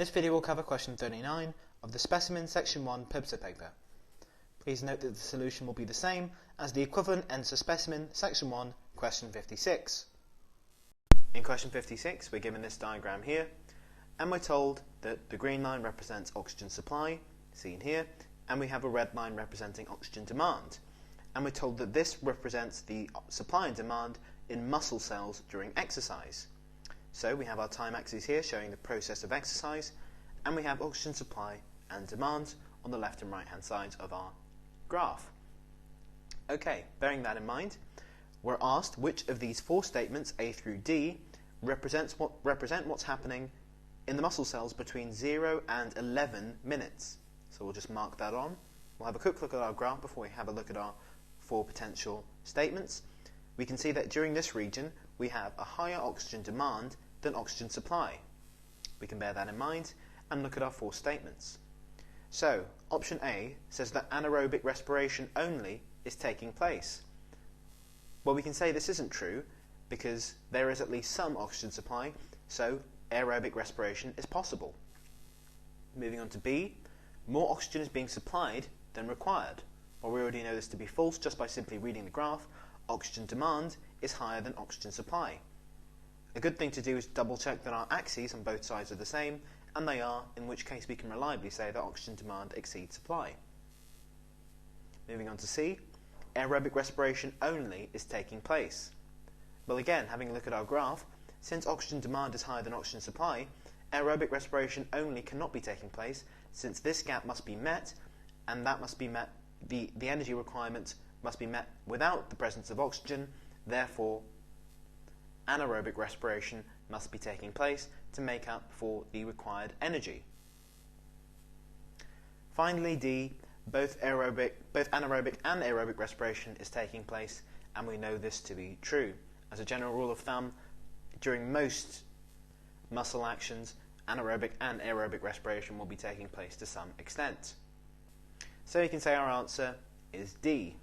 This video will cover question 39 of the Specimen Section 1 PBSAA paper. Please note that the solution will be the same as the equivalent ENSA Specimen Section 1 question 56. In question 56 we're given this diagram here and we're told that the green line represents oxygen supply, seen here, and we have a red line representing oxygen demand. And we're told that this represents the supply and demand in muscle cells during exercise. So we have our time axis here showing the process of exercise, and we have oxygen supply and demand on the left and right hand sides of our graph. Okay, bearing that in mind, we're asked which of these four statements, A through D, represent what's happening in the muscle cells between 0 and 11 minutes. So we'll just mark that on. We'll have a quick look at our graph before we have a look at our four potential statements. We can see that during this region we have a higher oxygen demand than oxygen supply. We can bear that in mind and look at our four statements. So, option A says that anaerobic respiration only is taking place. Well, we can say this isn't true because there is at least some oxygen supply, so aerobic respiration is possible. Moving on to B, more oxygen is being supplied than required. Well, we already know this to be false just by simply reading the graph. Oxygen demand is higher than oxygen supply. A good thing to do is double check that our axes on both sides are the same, and they are, in which case we can reliably say that oxygen demand exceeds supply. Moving on to C, aerobic respiration only is taking place. Well, again, having a look at our graph, since oxygen demand is higher than oxygen supply, aerobic respiration only cannot be taking place, since this gap must be met, and that must be met, the energy requirement must be met without the presence of oxygen. Therefore, anaerobic respiration must be taking place to make up for the required energy. Finally, D, both anaerobic and aerobic respiration is taking place, and we know this to be true. As a general rule of thumb, during most muscle actions, anaerobic and aerobic respiration will be taking place to some extent. So you can say our answer is D.